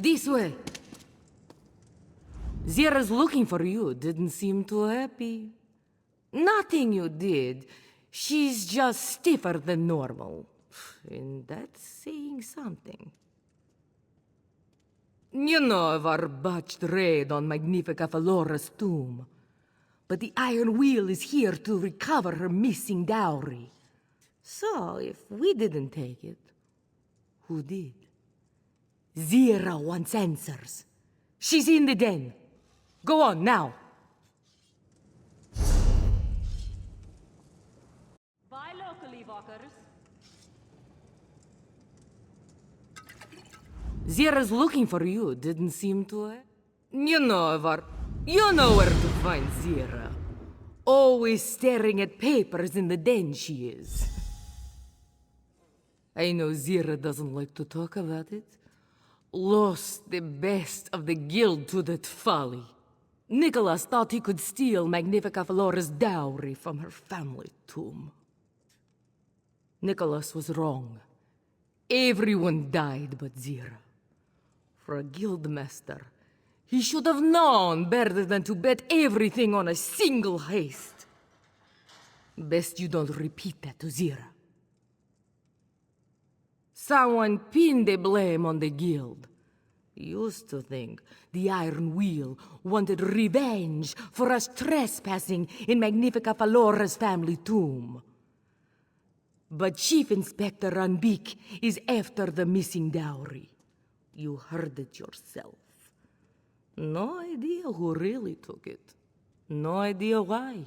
This way. Zira's looking for you. Didn't seem too happy. Nothing you did. She's just stiffer than normal. And that's saying something. You know of our botched raid on Magnifica Falora's tomb. But the Iron Wheel is here to recover her missing dowry. So, if we didn't take it, who did? Zira wants answers. She's in the den. Go on, now. Buy locally, walkers. Zira's looking for you, didn't seem to. You know where to find Zira. Always staring at papers in the den she is. I know Zira doesn't like to talk about it. Lost the best of the guild to that folly. Nicholas thought he could steal Magnifica Flora's dowry from her family tomb. Nicholas was wrong. Everyone died but Zira. For a guildmaster, he should have known better than to bet everything on a single heist. Best you don't repeat that to Zira. Someone pinned the blame on the guild. Used to think the Iron Wheel wanted revenge for us trespassing in Magnifica Falora's family tomb. But Chief Inspector Ranbik is after the missing dowry. You heard it yourself. No idea who really took it. No idea why.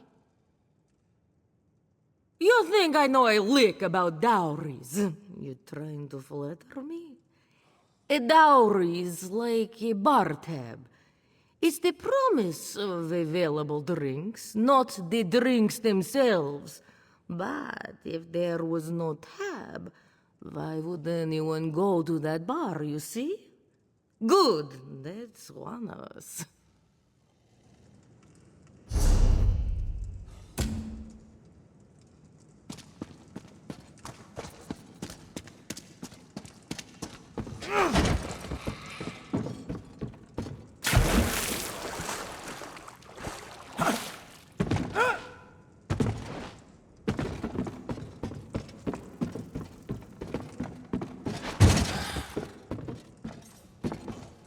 You think I know a lick about dowries? You trying to flatter me? A dowry is like a bar tab. It's the promise of available drinks, not the drinks themselves. But if there was no tab, why would anyone go to that bar, you see? Good, that's one of us.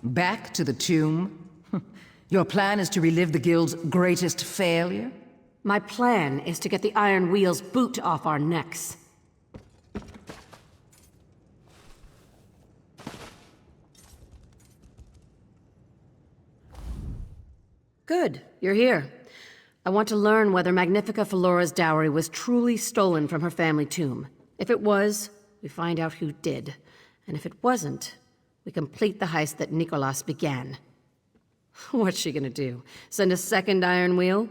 Back to the tomb? Your plan is to relive the Guild's greatest failure? My plan is to get the Iron Wheel's boot off our necks. Good, you're here. I want to learn whether Magnifica Falora's dowry was truly stolen from her family tomb. If it was, we find out who did. And if it wasn't, we complete the heist that Nicholas began. What's she gonna do? Send a second Iron Wheel?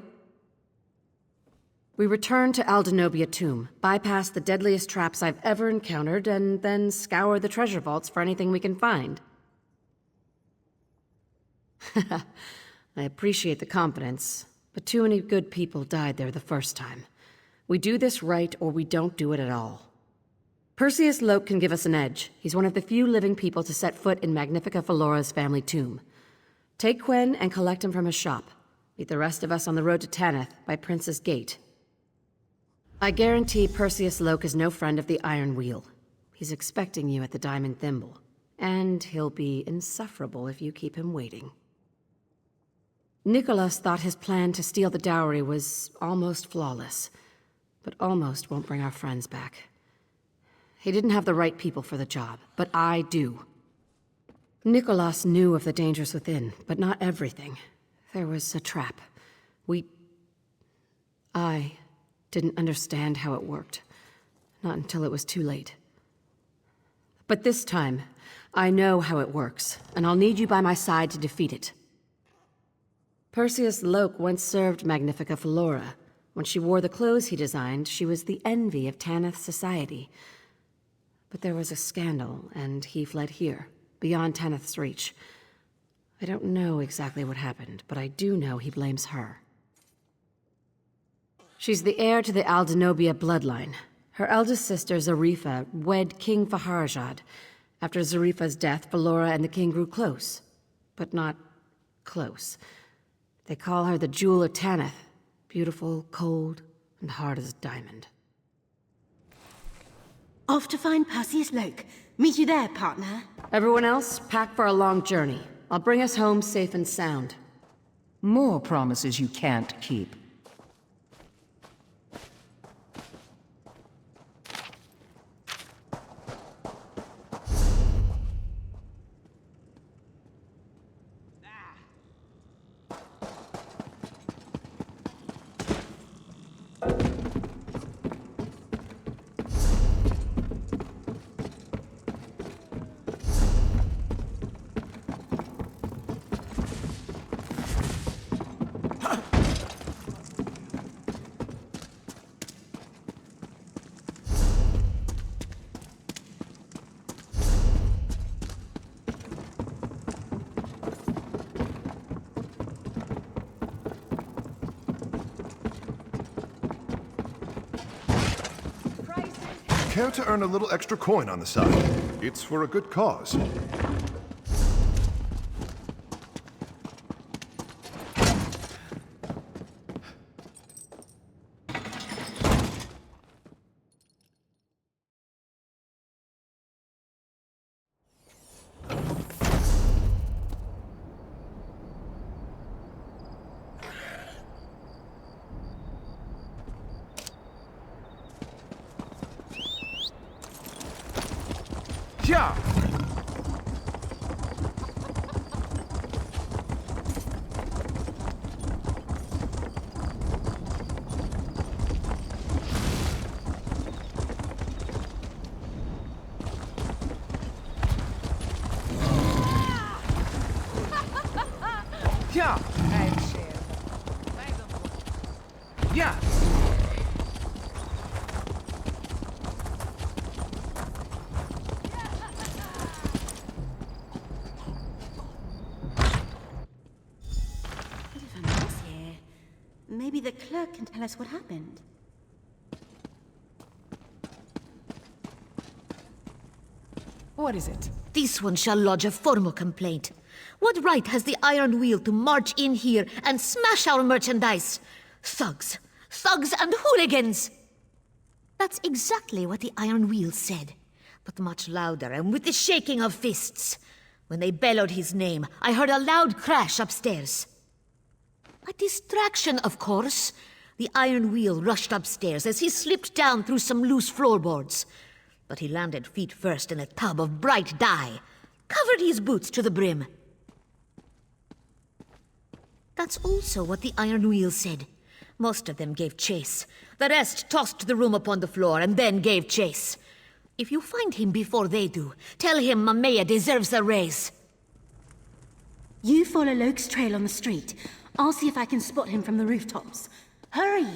We return to Aldenobia Tomb, bypass the deadliest traps I've ever encountered, and then scour the treasure vaults for anything we can find. I appreciate the confidence, but too many good people died there the first time. We do this right, or we don't do it at all. Perseus Loke can give us an edge. He's one of the few living people to set foot in Magnifica Falora's family tomb. Take Quen and collect him from his shop. Meet the rest of us on the road to Tanith by Prince's Gate. I guarantee Perseus Loke is no friend of the Iron Wheel. He's expecting you at the Diamond Thimble. And he'll be insufferable if you keep him waiting. Nicholas thought his plan to steal the dowry was almost flawless. But almost won't bring our friends back. He didn't have the right people for the job, but I do. Nicholas knew of the dangers within, but not everything. There was a trap. I didn't understand how it worked. Not until it was too late. But this time, I know how it works, and I'll need you by my side to defeat it. Perseus Loke once served Magnifica Falora. When she wore the clothes he designed, she was the envy of Tanith society. But there was a scandal, and he fled here, beyond Tanith's reach. I don't know exactly what happened, but I do know he blames her. She's the heir to the Aldenobia bloodline. Her eldest sister, Zarifa, wed King Faharjad, After Zarifa's death, Valora and the king grew close. But not close. They call her the Jewel of Tanith. Beautiful, cold, and hard as a diamond. Off to find Perseus Loke. Meet you there, partner. Everyone else, pack for a long journey. I'll bring us home safe and sound. More promises you can't keep. Care to earn a little extra coin on the side? It's for a good cause. Yeah. Yeah. Yeah. Maybe the clerk can tell us what happened. What is it? This one shall lodge a formal complaint. What right has the Iron Wheel to march in here and smash our merchandise? Thugs. Thugs and hooligans! That's exactly what the Iron Wheel said, but much louder and with the shaking of fists. When they bellowed his name, I heard a loud crash upstairs. A distraction, of course. The Iron Wheel rushed upstairs as he slipped down through some loose floorboards. But he landed feet first in a tub of bright dye, covered his boots to the brim. That's also what the Iron Wheel said. Most of them gave chase. The rest tossed the room upon the floor and then gave chase. If you find him before they do, tell him Mamea deserves a raise. You follow Loke's trail on the street. I'll see if I can spot him from the rooftops. Hurry!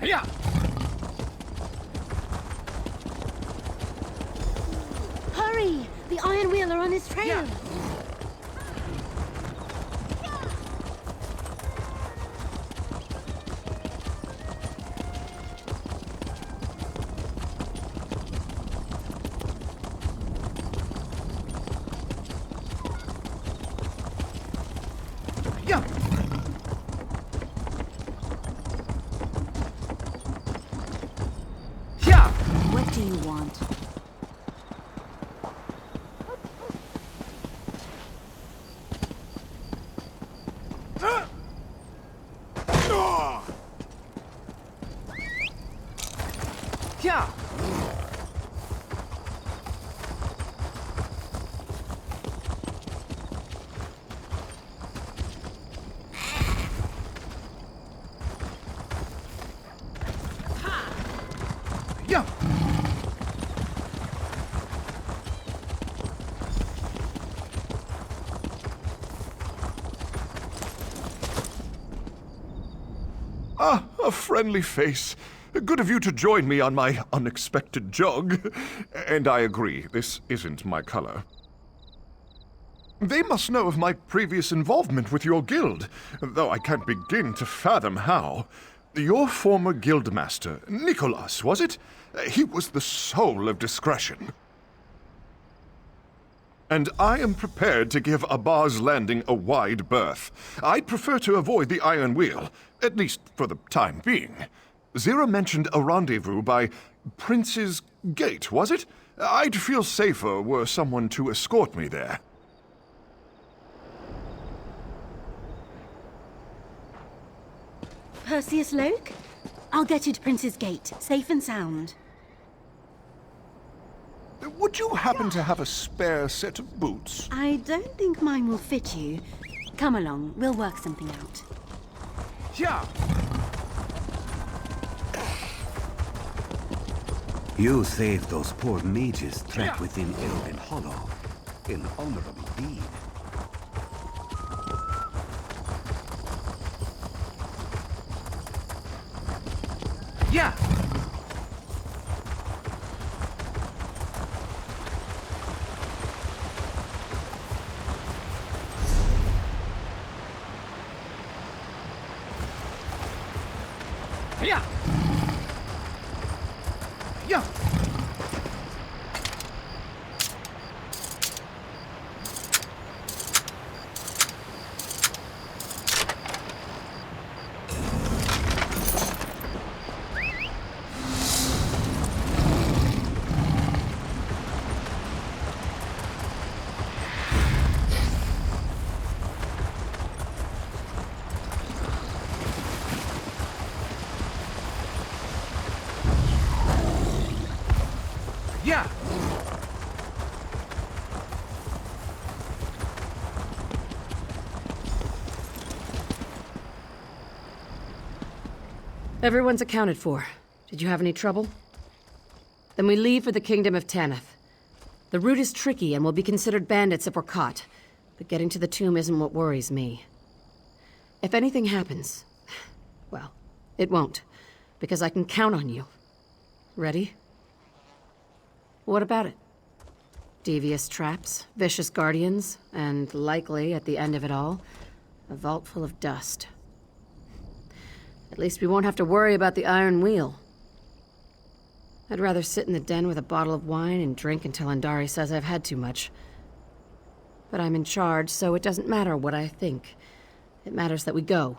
Yeah. Hurry! The Iron Wheel are on his trail! Yeah. Yeah. Yeah. What do you want? Yeah. Yeah. Ah, a friendly face. Good of you to join me on my unexpected jog. And I agree, this isn't my color. They must know of my previous involvement with your guild, though I can't begin to fathom how. Your former guildmaster, Nicholas, was it? He was the soul of discretion. And I am prepared to give Abar's landing a wide berth. I'd prefer to avoid the Iron Wheel, at least for the time being. Zira mentioned a rendezvous by Prince's Gate, was it? I'd feel safer were someone to escort me there. Perseus Loke? I'll get you to Prince's Gate, safe and sound. Would you happen to have a spare set of boots? I don't think mine will fit you. Come along, we'll work something out. Yeah. You saved those poor mages trapped within Elven Hollow. An honorable deed. Yeah! Yeah! Yeah! Yeah! Everyone's accounted for. Did you have any trouble? Then we leave for the Kingdom of Tanith. The route is tricky and we'll be considered bandits if we're caught, but getting to the tomb isn't what worries me. If anything happens, well, it won't, because I can count on you. Ready? What about it? Devious traps, vicious guardians, and likely, at the end of it all, a vault full of dust. At least we won't have to worry about the Iron Wheel. I'd rather sit in the den with a bottle of wine and drink until Andari says I've had too much. But I'm in charge, so it doesn't matter what I think. It matters that we go.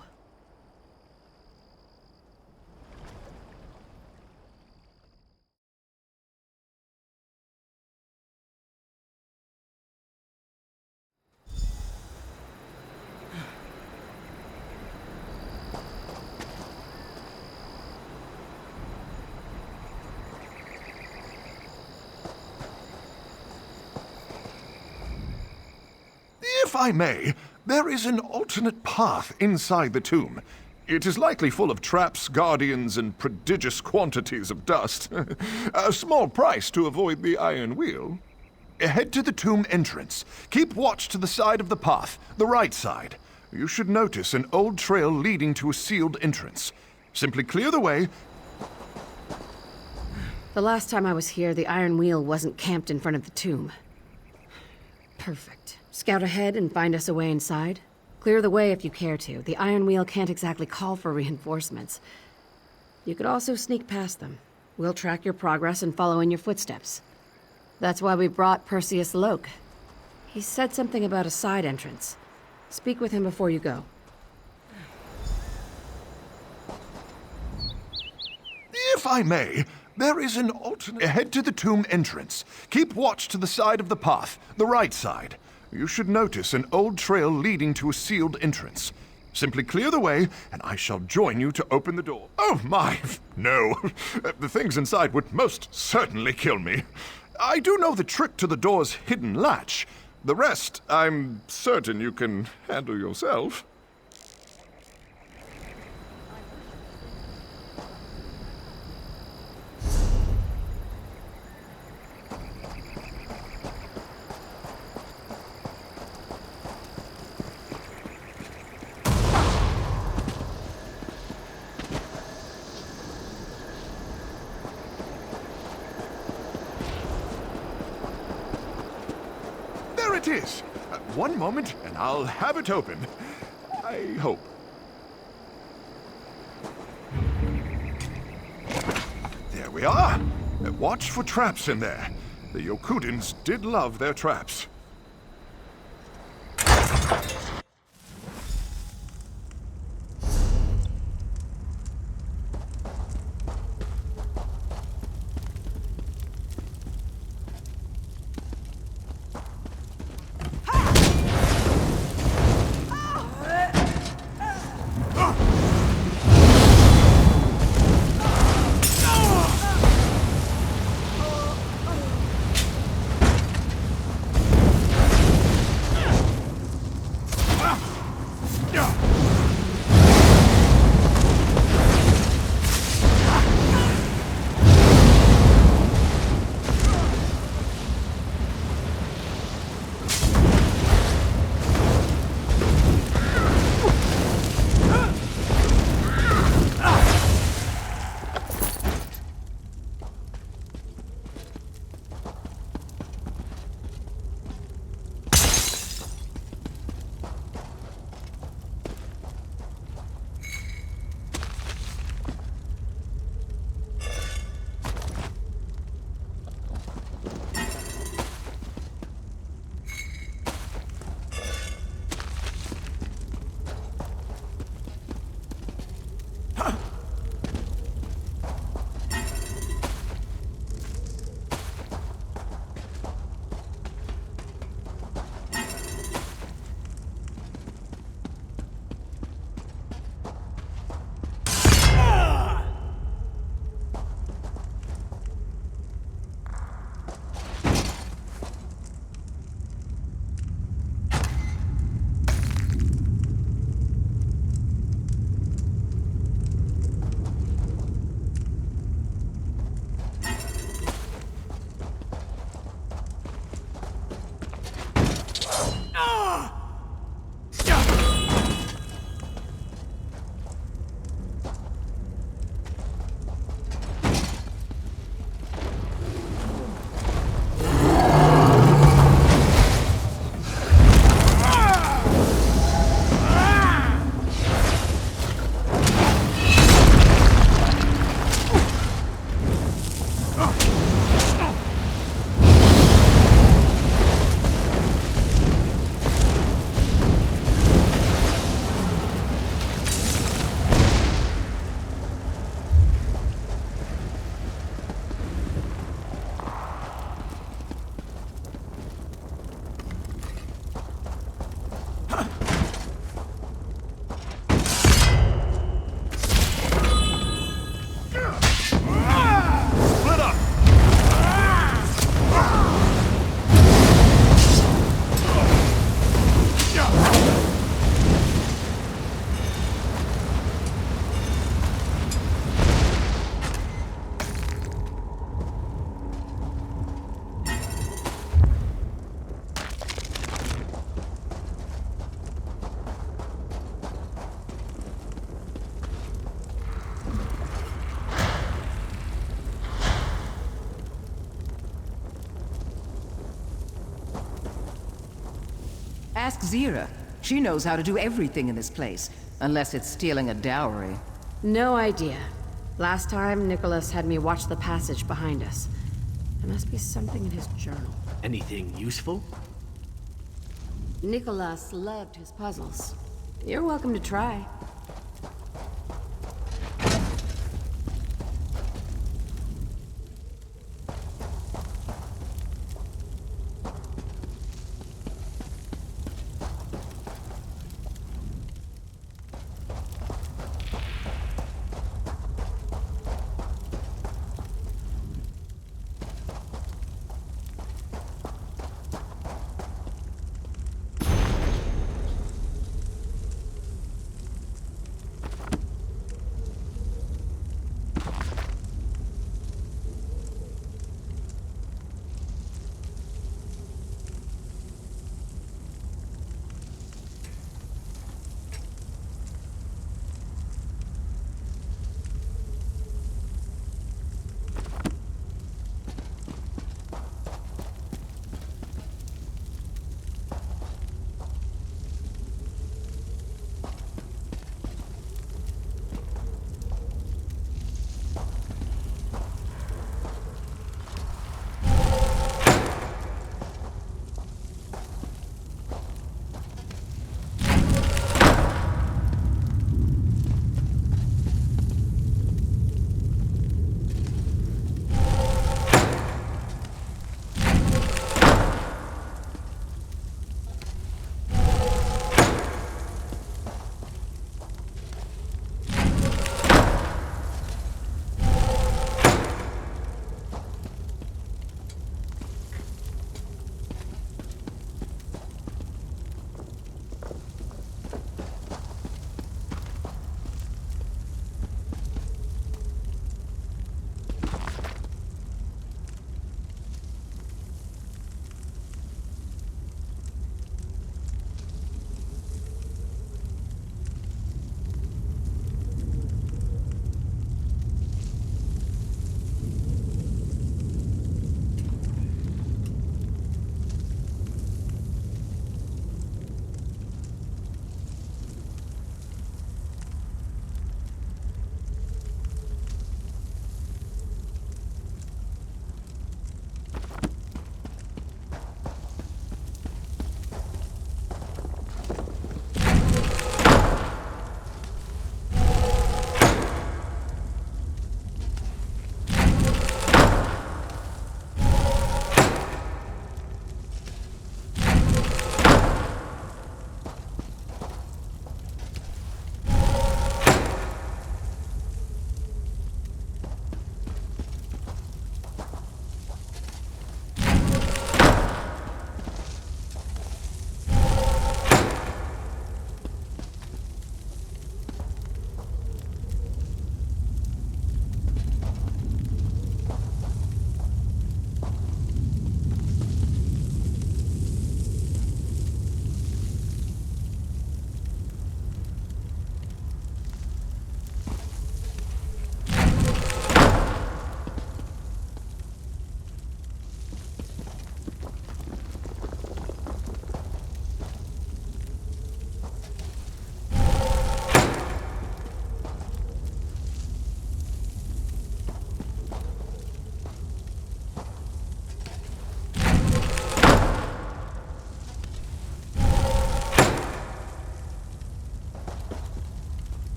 If I may, there is an alternate path inside the tomb. It is likely full of traps, guardians, and prodigious quantities of dust. A small price to avoid the Iron Wheel. Head to the tomb entrance. Keep watch to the side of the path, the right side. You should notice an old trail leading to a sealed entrance. Simply clear the way. The last time I was here, the Iron Wheel wasn't camped in front of the tomb. Perfect. Scout ahead and find us a way inside. Clear the way if you care to. The Iron Wheel can't exactly call for reinforcements. You could also sneak past them. We'll track your progress and follow in your footsteps. That's why we brought Perseus Loke. He said something about a side entrance. Speak with him before you go. If I may, there is an alternate. Head to the tomb entrance. Keep watch to the side of the path, the right side. You should notice an old trail leading to a sealed entrance. Simply clear the way, and I shall join you to open the door. Oh, my! No. The things inside would most certainly kill me. I do know the trick to the door's hidden latch. The rest, I'm certain you can handle yourself. There it is! One moment, and I'll have it open. I hope. There we are. Watch for traps in there. The Yokudins did love their traps. Ask Zira. She knows how to do everything in this place. Unless it's stealing a dowry. No idea. Last time, Nicholas had me watch the passage behind us. There must be something in his journal. Anything useful? Nicholas loved his puzzles. You're welcome to try.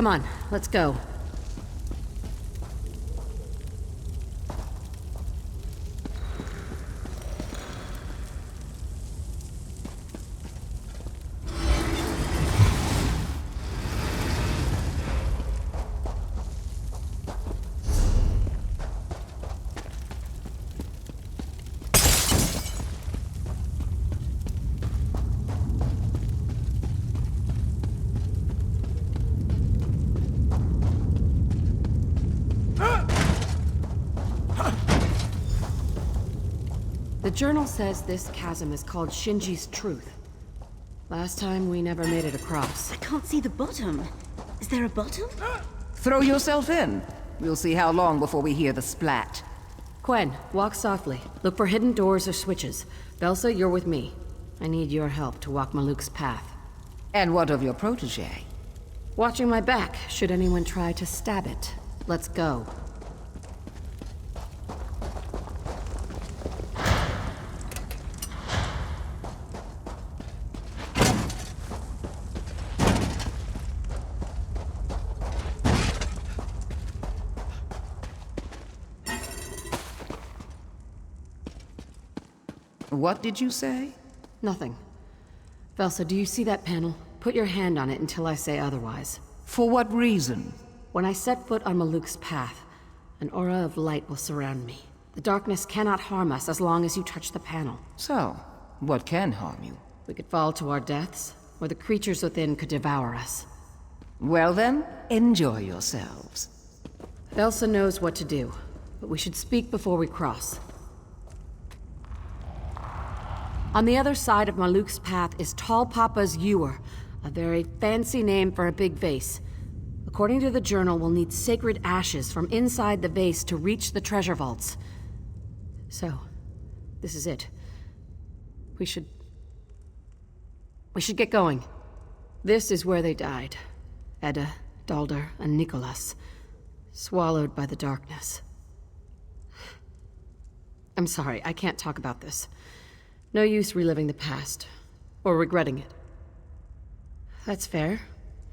Come on, let's go. The journal says this chasm is called Shinji's Truth. Last time, we never made it across. I can't see the bottom. Is there a bottom? Throw yourself in. We'll see how long before we hear the splat. Quen, walk softly. Look for hidden doors or switches. Belsa, you're with me. I need your help to walk Maluk's path. And what of your protege? Watching my back, should anyone try to stab it. Let's go. What did you say? Nothing. Velsa, do you see that panel? Put your hand on it until I say otherwise. For what reason? When I set foot on Maluk's path, an aura of light will surround me. The darkness cannot harm us as long as you touch the panel. So, what can harm you? We could fall to our deaths, or the creatures within could devour us. Well then, enjoy yourselves. Velsa knows what to do, but we should speak before we cross. On the other side of Maluk's path is Tall Papa's Ewer, a very fancy name for a big vase. According to the journal, we'll need sacred ashes from inside the vase to reach the treasure vaults. So, this is it. We should get going. This is where they died. Edda, Dalder, and Nicholas. Swallowed by the darkness. I'm sorry, I can't talk about this. No use reliving the past, or regretting it. That's fair.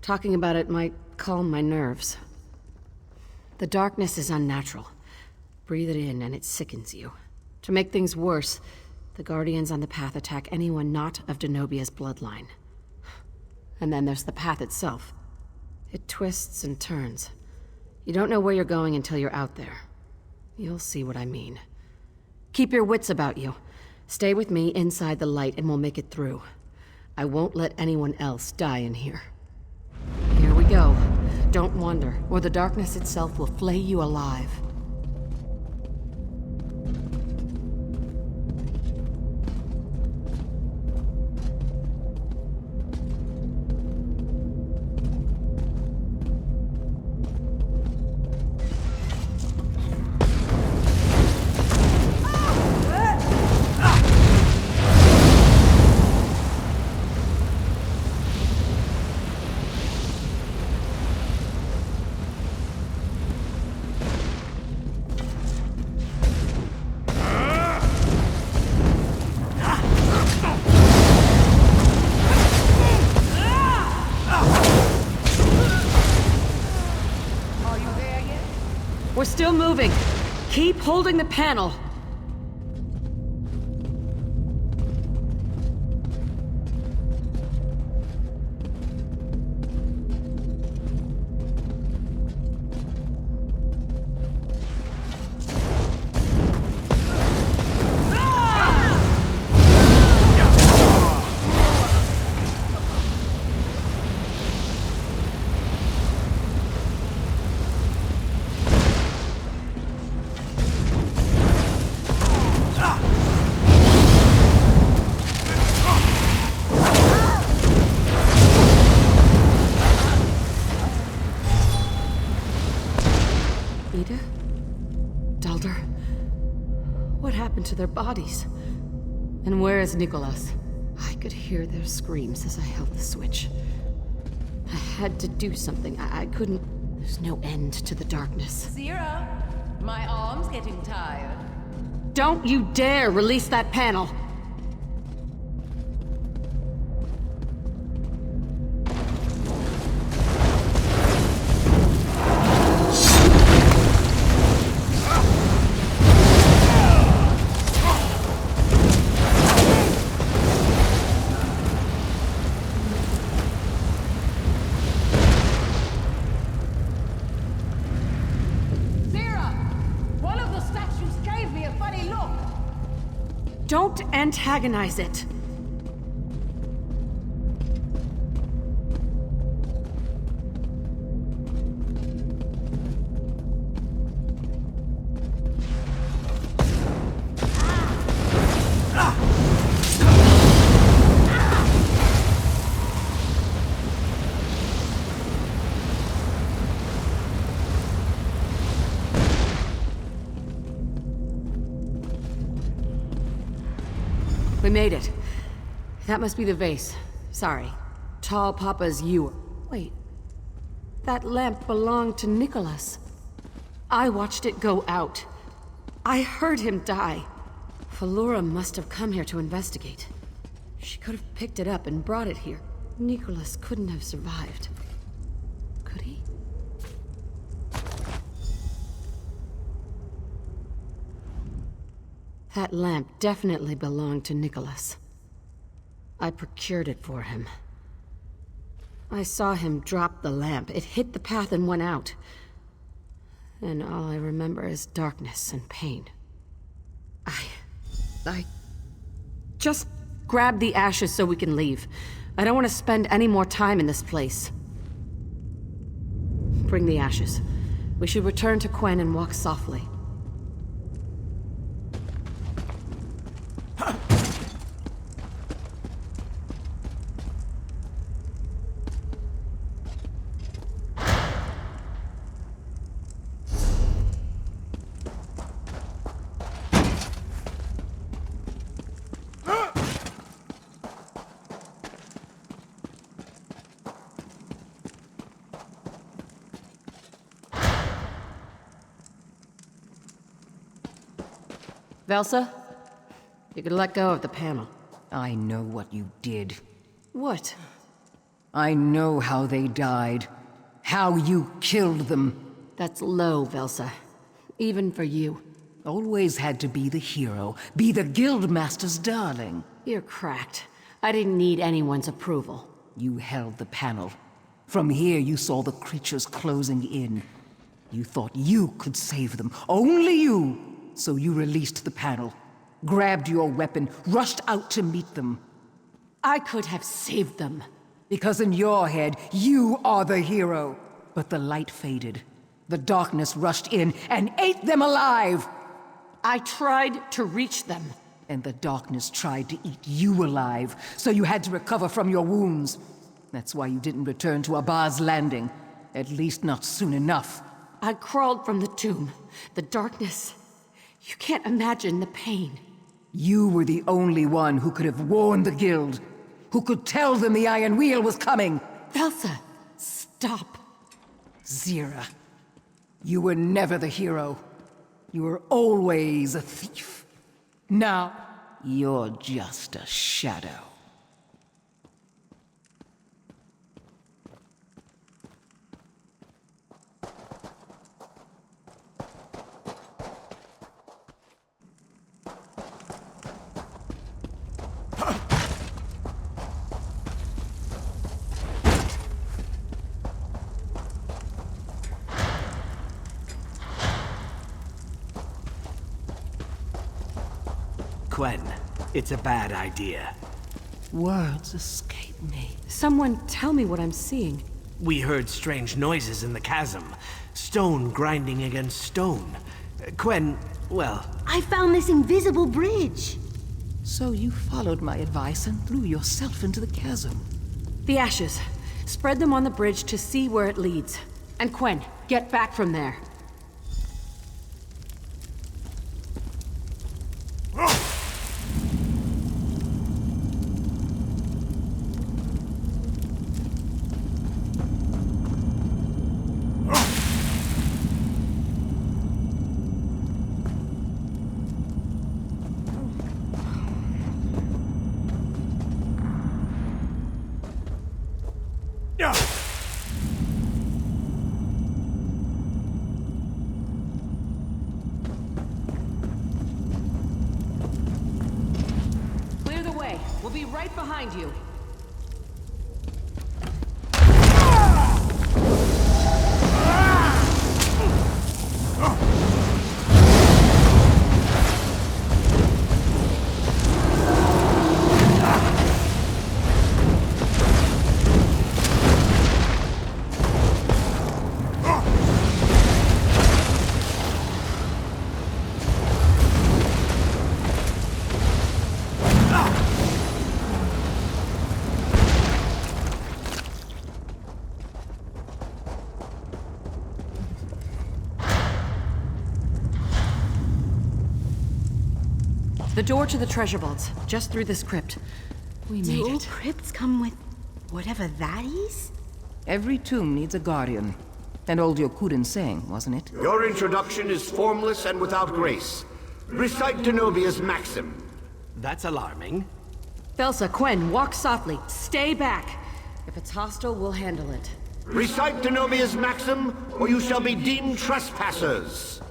Talking about it might calm my nerves. The darkness is unnatural. Breathe it in and it sickens you. To make things worse, the Guardians on the path attack anyone not of Denobia's bloodline. And then there's the path itself. It twists and turns. You don't know where you're going until you're out there. You'll see what I mean. Keep your wits about you. Stay with me inside the light and we'll make it through. I won't let anyone else die in here. Here we go. Don't wander, or the darkness itself will flay you alive. We're still moving. Keep holding the panel. Ida? Dalder? What happened to their bodies? And where is Nicholas? I could hear their screams as I held the switch. I had to do something. I couldn't... There's no end to the darkness. Zira, my arm's getting tired. Don't you dare release that panel! Don't antagonize it. We made it. That must be the vase. Sorry. Tall Papa's you. Wait. That lamp belonged to Nicholas. I watched it go out. I heard him die. Falura must have come here to investigate. She could have picked it up and brought it here. Nicholas couldn't have survived. Could he? That lamp definitely belonged to Nicholas. I procured it for him. I saw him drop the lamp. It hit the path and went out. And all I remember is darkness and pain. I just grab the ashes so we can leave. I don't want to spend any more time in this place. Bring the ashes. We should return to Quen and walk softly. Velsa, you could let go of the panel. I know what you did. What? I know how they died. How you killed them. That's low, Velsa. Even for you. Always had to be the hero. Be the Guildmaster's darling. You're cracked. I didn't need anyone's approval. You held the panel. From here you saw the creatures closing in. You thought you could save them. Only you! So you released the panel, grabbed your weapon, rushed out to meet them. I could have saved them. Because in your head, you are the hero. But the light faded. The darkness rushed in and ate them alive! I tried to reach them. And the darkness tried to eat you alive, so you had to recover from your wounds. That's why you didn't return to Abba's landing. At least not soon enough. I crawled from the tomb. The darkness... You can't imagine the pain. You were the only one who could have warned the Guild. Who could tell them the Iron Wheel was coming. Velsa, stop. Zira, you were never the hero. You were always a thief. Now, you're just a shadow. Quen, it's a bad idea. Words escape me. Someone tell me what I'm seeing. We heard strange noises in the chasm. Stone grinding against stone. Quen, well... I found this invisible bridge. So you followed my advice and threw yourself into the chasm. The ashes. Spread them on the bridge to see where it leads. And Quen, get back from there. Clear the way. We'll be right behind you. The door to the treasure vaults, just through this crypt. We Do made all it. crypts come with whatever that is? Every tomb needs a guardian. And old Yokuden saying, wasn't it? Your introduction is formless and without grace. Recite Denobia's maxim. That's alarming. Felsa, Quen, walk softly. Stay back. If it's hostile, we'll handle it. Recite Denobia's maxim, or you shall be deemed trespassers.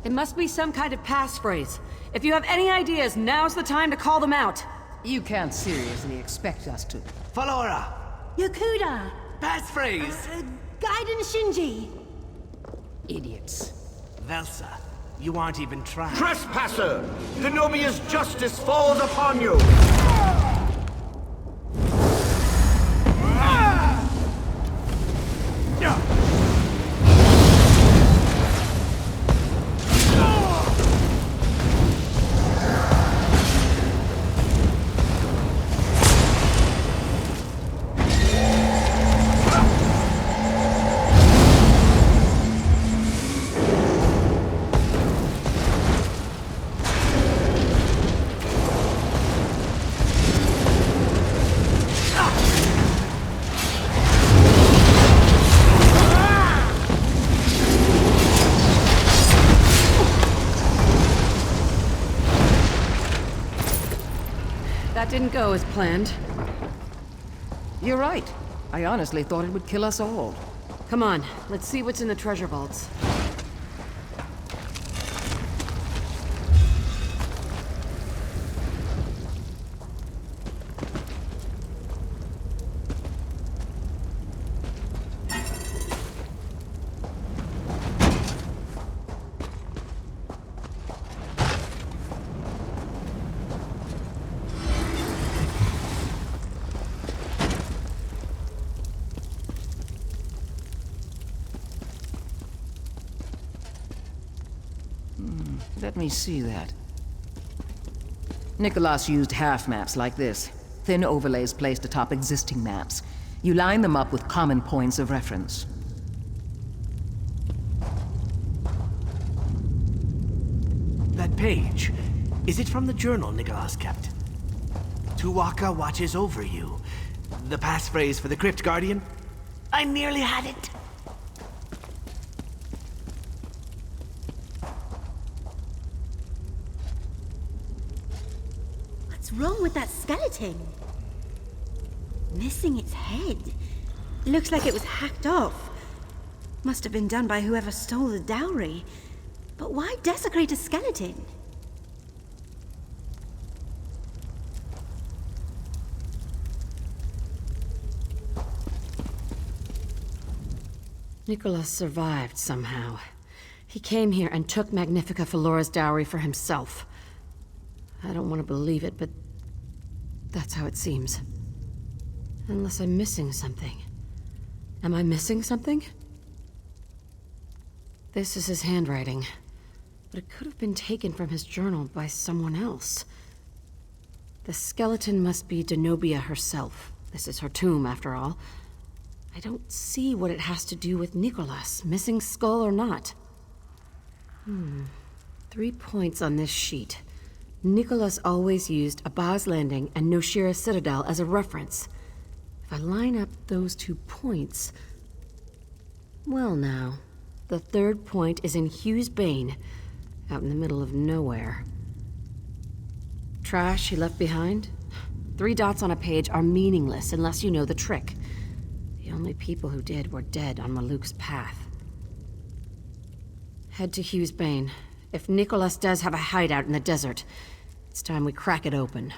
It must be some kind of passphrase. If you have any ideas, now's the time to call them out. You can't seriously expect us to. Falora! Yokuda! Passphrase! Gaiden Shinji! Idiots. Velsa, you aren't even trying. Trespasser! Denobia's justice falls upon you! That didn't go as planned. You're right. I honestly thought it would kill us all. Come on, let's see what's in the treasure vaults. Let me see that. Nicholas used half maps like this. Thin overlays placed atop existing maps. You line them up with common points of reference. That page, is it from the journal Nicholas kept? Tuwaka watches over you. The passphrase for the Crypt Guardian? I nearly had it. What's wrong with that skeleton? Missing its head. Looks like it was hacked off. Must have been done by whoever stole the dowry. But why desecrate a skeleton? Nicholas survived somehow. He came here and took Magnifica Felora's dowry for himself. I don't want to believe it, but that's how it seems. Unless I'm missing something. Am I missing something? This is his handwriting, but it could have been taken from his journal by someone else. The skeleton must be Denobia herself. This is her tomb, after all. I don't see what it has to do with Nicholas, missing skull or not. 3 points on this sheet. Nicholas always used Abaz Landing and Noshira Citadel as a reference. If I line up those 2 points... Well now, the 3rd point is in Hughes Bane, out in the middle of nowhere. Trash he left behind? 3 dots on a page are meaningless unless you know the trick. The only people who did were dead on Maluk's path. Head to Hughes Bane. If Nicholas does have a hideout in the desert, it's time we crack it open.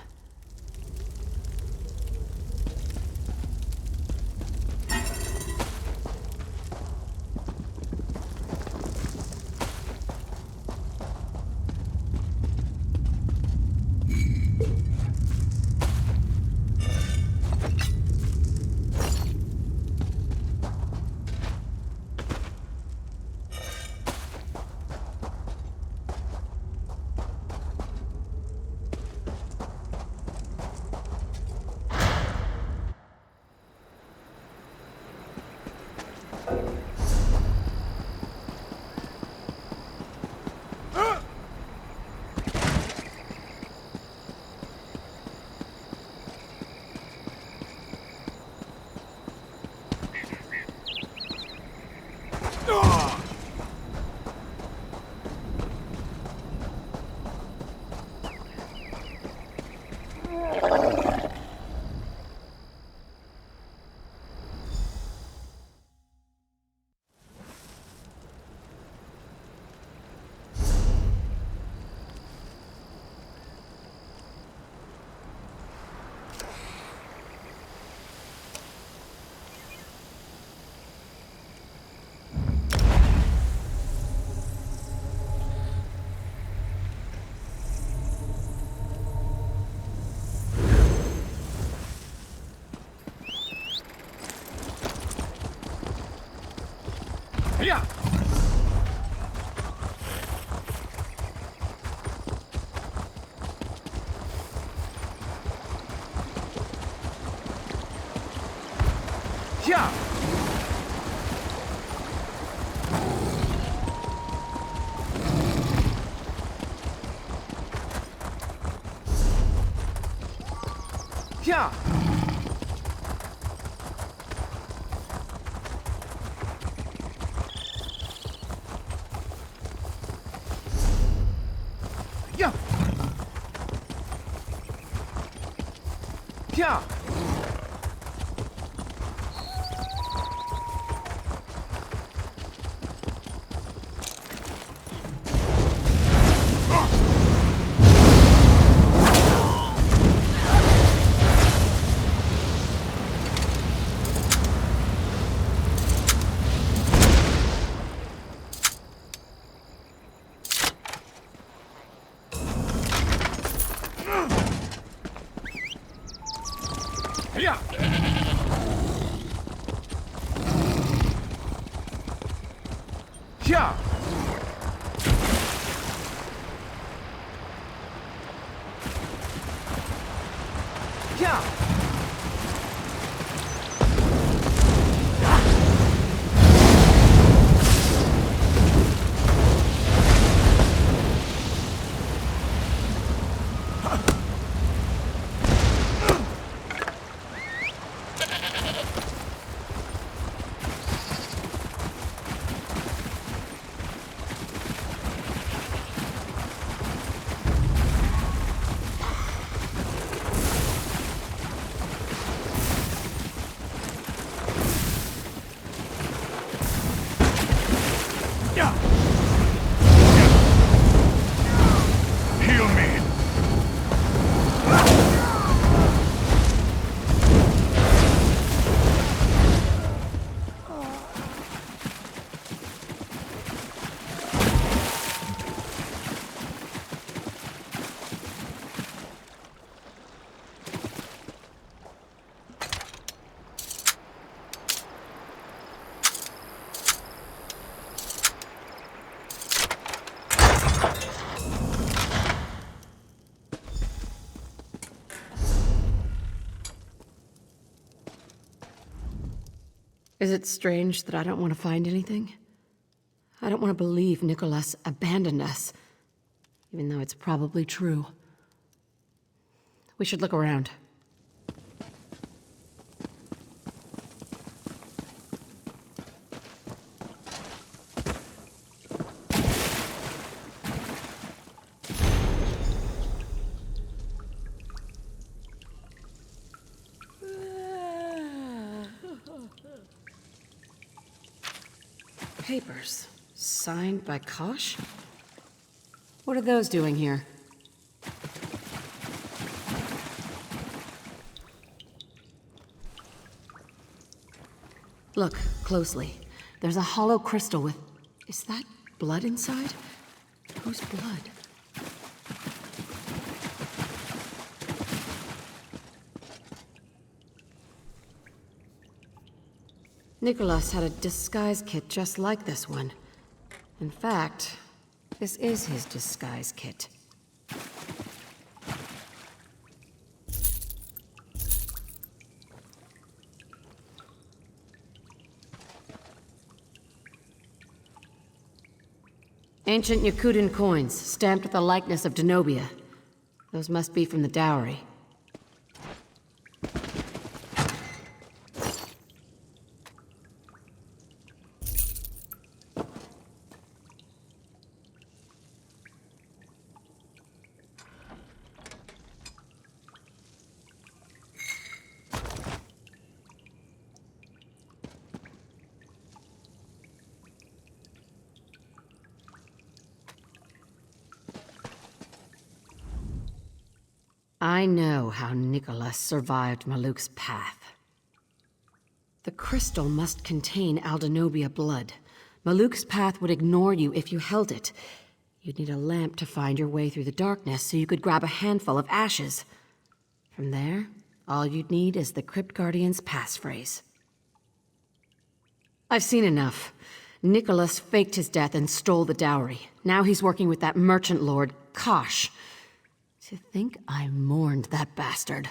Yeah. Yeah. Yeah. Yeah. Yeah. Yeah. Yeah. Heal me. Is it strange that I don't want to find anything? I don't want to believe Nicholas abandoned us, even though it's probably true. We should look around. Papers. Signed by Kosh? What are those doing here? Look closely. There's a hollow crystal with... Is that blood inside? Whose blood? Nicholas had a disguise kit just like this one. In fact, this is his disguise kit. Ancient Yakutan coins, stamped with the likeness of Denobia. Those must be from the dowry. I know how Nicholas survived Maluk's path. The crystal must contain Aldenobia blood. Maluk's path would ignore you if you held it. You'd need a lamp to find your way through the darkness so you could grab a handful of ashes. From there, all you'd need is the Crypt Guardian's passphrase. I've seen enough. Nicholas faked his death and stole the dowry. Now he's working with that merchant lord, Kosh. To think I mourned that bastard.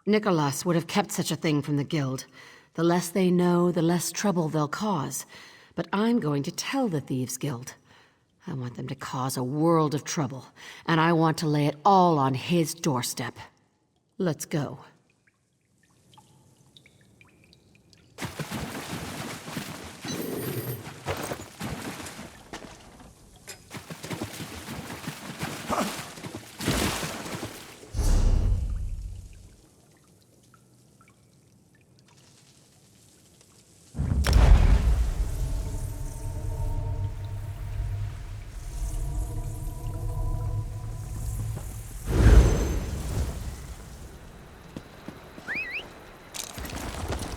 Nicholas would have kept such a thing from the guild. The less they know, the less trouble they'll cause. But I'm going to tell the Thieves Guild. I want them to cause a world of trouble, and I want to lay it all on his doorstep. Let's go.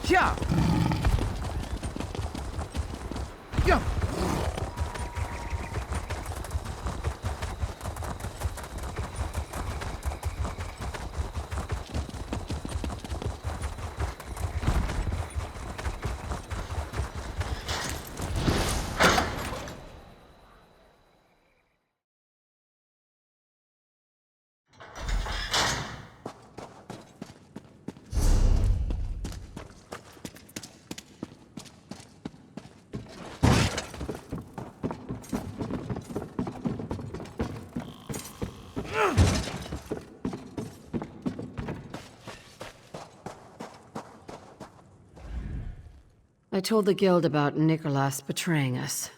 Yeah. Yeah. I told the guild about Nicholas betraying us.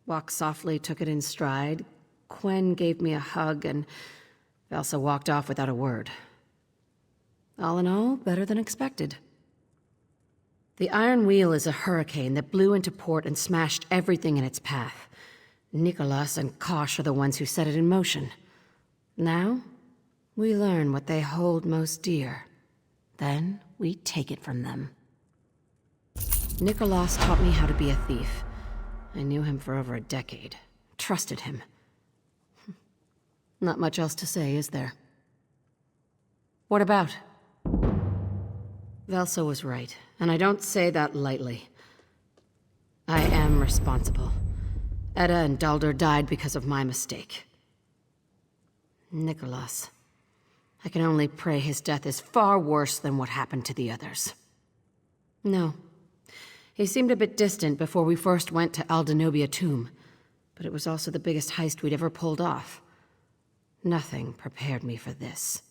Walk softly took it in stride. Quen gave me a hug, and Velsa walked off without a word. All in all, better than expected. The Iron Wheel is a hurricane that blew into port and smashed everything in its path. Nicholas and Kosh are the ones who set it in motion. Now, we learn what they hold most dear. Then, we take it from them. Nicholas taught me how to be a thief. I knew him for over a decade. Trusted him. Not much else to say, is there? What about? Velsa was right, and I don't say that lightly. I am responsible. Edda and Dalder died because of my mistake. Nicholas. I can only pray his death is far worse than what happened to the others. No. He seemed a bit distant before we first went to Aldenobia Tomb, but it was also the biggest heist we'd ever pulled off. Nothing prepared me for this.